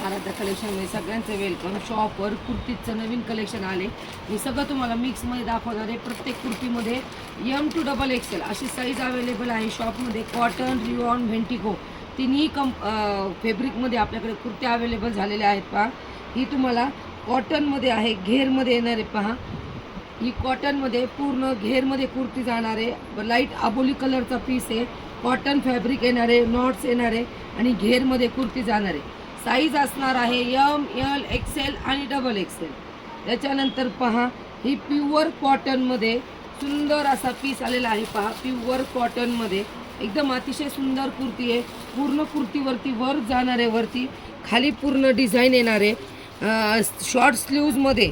आराध्या कलेक्शनमध्ये सगळ्यांचं वेलकम. शॉपवर कुर्तीचं नवीन कलेक्शन आले. मी सगळं तुम्हाला मिक्समध्ये दाखवणार आहे. प्रत्येक कुर्तीमध्ये M to XXL अशी साईज अवेलेबल आहे शॉपमध्ये. कॉटन, रिओन, व्हेंटिगो तिन्ही फॅब्रिकमध्ये आपल्याकडे कुर्त्या अवेलेबल झालेल्या आहेत. पहा, ही तुम्हाला कॉटनमध्ये आहे, घेरमध्ये येणार आहे. पहा, ही कॉटनमध्ये पूर्ण घेरमध्ये कुर्ती जाणार आहे. लाईट आबोली कलरचा पीस आहे. कॉटन फॅब्रिक येणार आहे, नॉट्स येणार आहे आणि घेरमध्ये कुर्ती जाणार आहे. साईज असणार आहे M, L, XL आणि XXL. त्याच्यानंतर पहा, ही प्युअर कॉटनमध्ये सुंदर असा पीस आलेला आहे. पहा, प्युअर कॉटनमध्ये एकदम अतिशय सुंदर कुर्ती आहे. पूर्ण कुर्तीवरती वर्क जाणार आहे, वरती खाली पूर्ण डिझाईन येणार आहे. शॉर्ट स्लीव्जमध्ये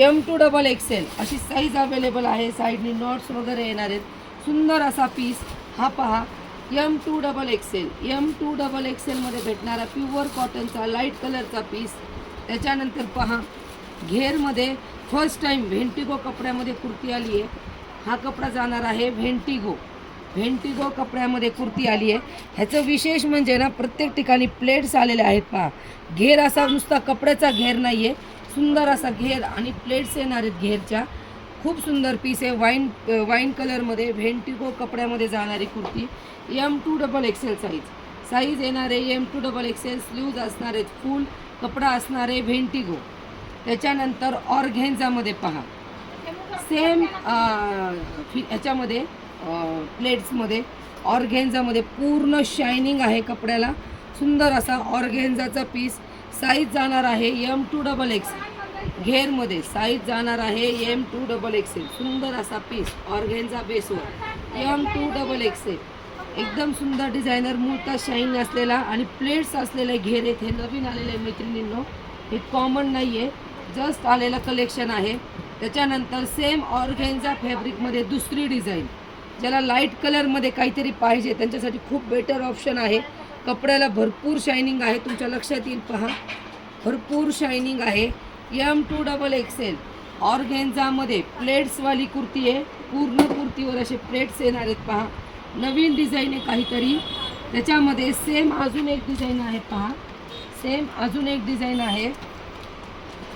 M to XXL अशी साईज अवेलेबल आहे. साईडनी नॉट्स वगैरे येणार आहेत. सुंदर असा पीस हा पहा, M to XXL. M to XXL मध्ये भेटणारा प्युअर कॉटनचा लाईट कलरचा पीस. त्याच्यानंतर पहा, घेरमध्ये फर्स्ट टाईम व्हेंटिगो कपड्यामध्ये कुर्ती आली आहे. हा कपडा जाणार आहे व्हेंटिगो कपड्यामध्ये कुर्ती आली आहे. ह्याचं विशेष म्हणजे ना, प्रत्येक ठिकाणी प्लेट्स आलेल्या आहेत. पहा, घेर असा नुसता कपड्याचा घेर नाही आहे, सुंदर असा घेर आणि प्लेट्स येणार आहेत घेरच्या. खूप सुंदर पीस आहे. वाईन कलरमध्ये व्हेंटिगो कपड्यामध्ये जाणारी kurti. M to XXL size येणार आहे. M to XXL. स्लीव्ज असणार आहेत फुल. कपडा असणार आहे व्हेंटिगो. त्याच्यानंतर ऑर्गेन्झामध्ये पहा, सेम ह्याच्यामध्ये प्लेट्समध्ये ऑर्गेन्झामध्ये पूर्ण शायनिंग आहे कपड्याला. सुंदर असा ऑर्गेन्झाचा पीस. साईज जाणार आहे M to XXL. घेरमध्ये साईज जाणार आहे M to XXL. सुंदर असा पीस ऑर्गेन्झा बेसवर M to XXL. एकदम सुंदर डिझायनर मूळता शाईन असलेला आणि प्लेट्स असलेले घेर आहेत. हे नवीन आलेले मैत्रिणींनो, हे कॉमन नाही आहे, जस्ट आलेलं कलेक्शन आहे. त्याच्यानंतर सेम ऑर्गेन्झा फॅब्रिकमध्ये दुसरी डिझाईन. ज्याला लाईट कलरमध्ये काहीतरी पाहिजे त्यांच्यासाठी खूप बेटर ऑप्शन आहे. कपड्याला भरपूर शायनिंग आहे, तुमच्या लक्षात येईल. पहा, भरपूर शायनिंग आहे. M to XXL ऑर्गेन्झामध्ये प्लेट्सवाली कुर्ती आहे. पूर्ण कुर्तीवर असे प्लेट्स येणार आहेत. पहा, नवीन डिझाईन आहे काहीतरी. त्याच्यामध्ये सेम अजून एक डिझाईन आहे. पहा, सेम अजून एक डिझाईन आहे.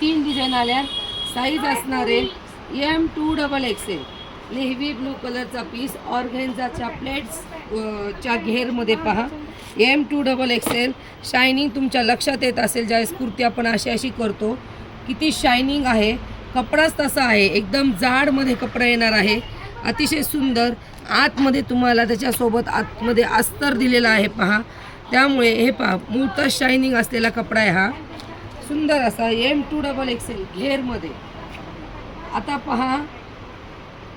3 डिझाईन आल्या. साईज असणार आहे M to XXL. Navy blue कलरचा पीस ऑर्गेन्झाच्या प्लेट्स च्या घेरमध्ये पहा, M to XXL. शायनिंग तुमच्या लक्षात येत असेल, ज्यावेळेस कुर्ती आपण अशी करतो, किती शायनिंग आहे. कपडाच तसा आहे, एकदम जाडमध्ये कपडा येणार आहे, अतिशय सुंदर. आतमध्ये तुम्हाला त्याच्यासोबत आतमध्ये अस्तर दिलेला आहे. पहा, त्यामुळे हे पहा, मूळतः शायनिंग असलेला कपडा आहे हा. सुंदर असा M to XXL घेरमध्ये. आता पहा,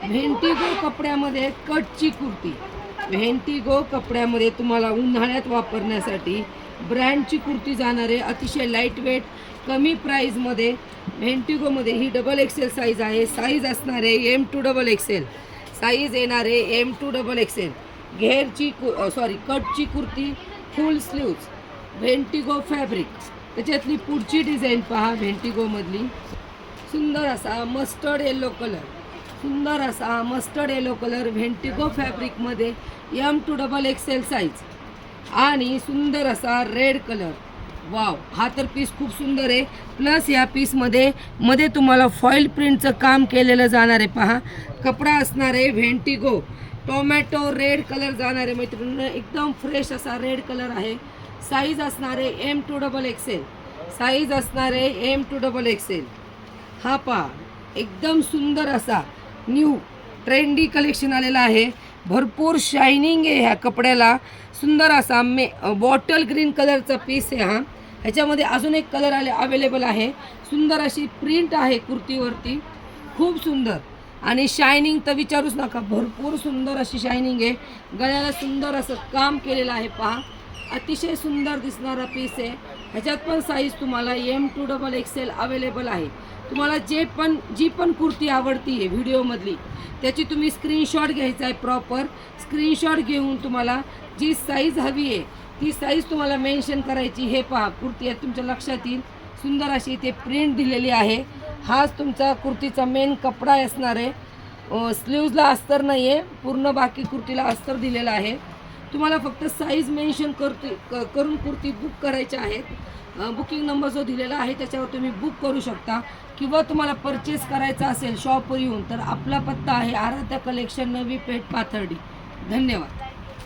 व्हेंटिगो कपड्यामध्ये कटची कुर्ती. व्हेंटिगो कपड्यामध्ये तुम्हाला उन्हाळ्यात वापरण्यासाठी ब्रँडची कुर्ती जाणार आहे. अतिशय लाईट वेट, कमी प्राईजमध्ये. व्हेंटिगोमध्ये ही XXL साईज आहे. साईज असणार आहे M to XXL. साईज येणार आहे M to XXL. कटची कुर्ती, फुल स्लीव्ज, व्हेंटिगो फॅब्रिक. त्याच्यातली पुढची डिझाईन पहा, व्हेंटिगोमधली सुंदर असा मस्टर्ड येलो कलर. सुंदर असा मस्टर्ड येलो कलर व्हेंटिगो फॅब्रिकमध्ये M to XXL साईज. आणि सुंदर असा रेड कलर. वाव, हा तर पीस खूप सुंदर आहे. प्लस या पीसमध्ये तुम्हाला फॉईल प्रिंटचं काम केलेलं जाणार आहे. पहा, कपडा असणार आहे व्हेंटिगो टोमॅटो रेड कलर जाणार आहे मैत्रिणींनो. एकदम फ्रेश असा रेड कलर आहे. साईज असणार आहे M to XXL. साईज असणार आहे M to XXL. हा पहा, एकदम सुंदर असा न्यू ट्रेंडी कलेक्शन आलेला आहे. भरपूर शायनिंग आहे ह्या कपड्याला. सुंदर असा बॉटल ग्रीन कलरचा पीस आहे हा. ह्याच्यामध्ये अजून एक कलर अवेलेबल आहे. सुंदर अशी प्रिंट आहे कुर्तीवरती, खूप सुंदर. आणि शायनिंग तर विचारूच नका, भरपूर सुंदर अशी शायनिंग आहे. गळ्याला सुंदर असं काम केलेलं आहे. पहा, अतिशय सुंदर दिसणारा पीस आहे. ह्याच्यात पण साईज तुम्हाला M to XXL अवेलेबल आहे. तुम्हाला जी पण कुर्ती आवडती आहे व्हिडिओमधली, त्याची तुम्ही स्क्रीनशॉट घ्यायचा आहे. प्रॉपर स्क्रीनशॉट घेऊन तुम्हाला जी साईज हवी आहे ती साईज तुम्हाला मेन्शन करायची. हे पहा, कुर्ती आहे, तुमच्या लक्षात येईल. सुंदर अशी इथे प्रिंट दिलेली आहे. हाच तुमचा कुर्तीचा मेन कपडा असणार आहे. स्लीव्जला अस्तर नाही आहे, पूर्ण बाकी कुर्तीला अस्तर दिलेलं आहे. तुम्हाला फक्त साईज मेन्शन करून कुर्ती बुक करायच्या आहेत. बुकिंग नंबर जो दिलेला आहे त्याच्यावर तुम्ही बुक करू शकता, किंवा तुम्हाला परचेस करायचा असेल शॉपवर येऊन तर आपला पत्ता आहे आराध्या कलेक्शन, नवी पेठ, पाथर्डी. धन्यवाद.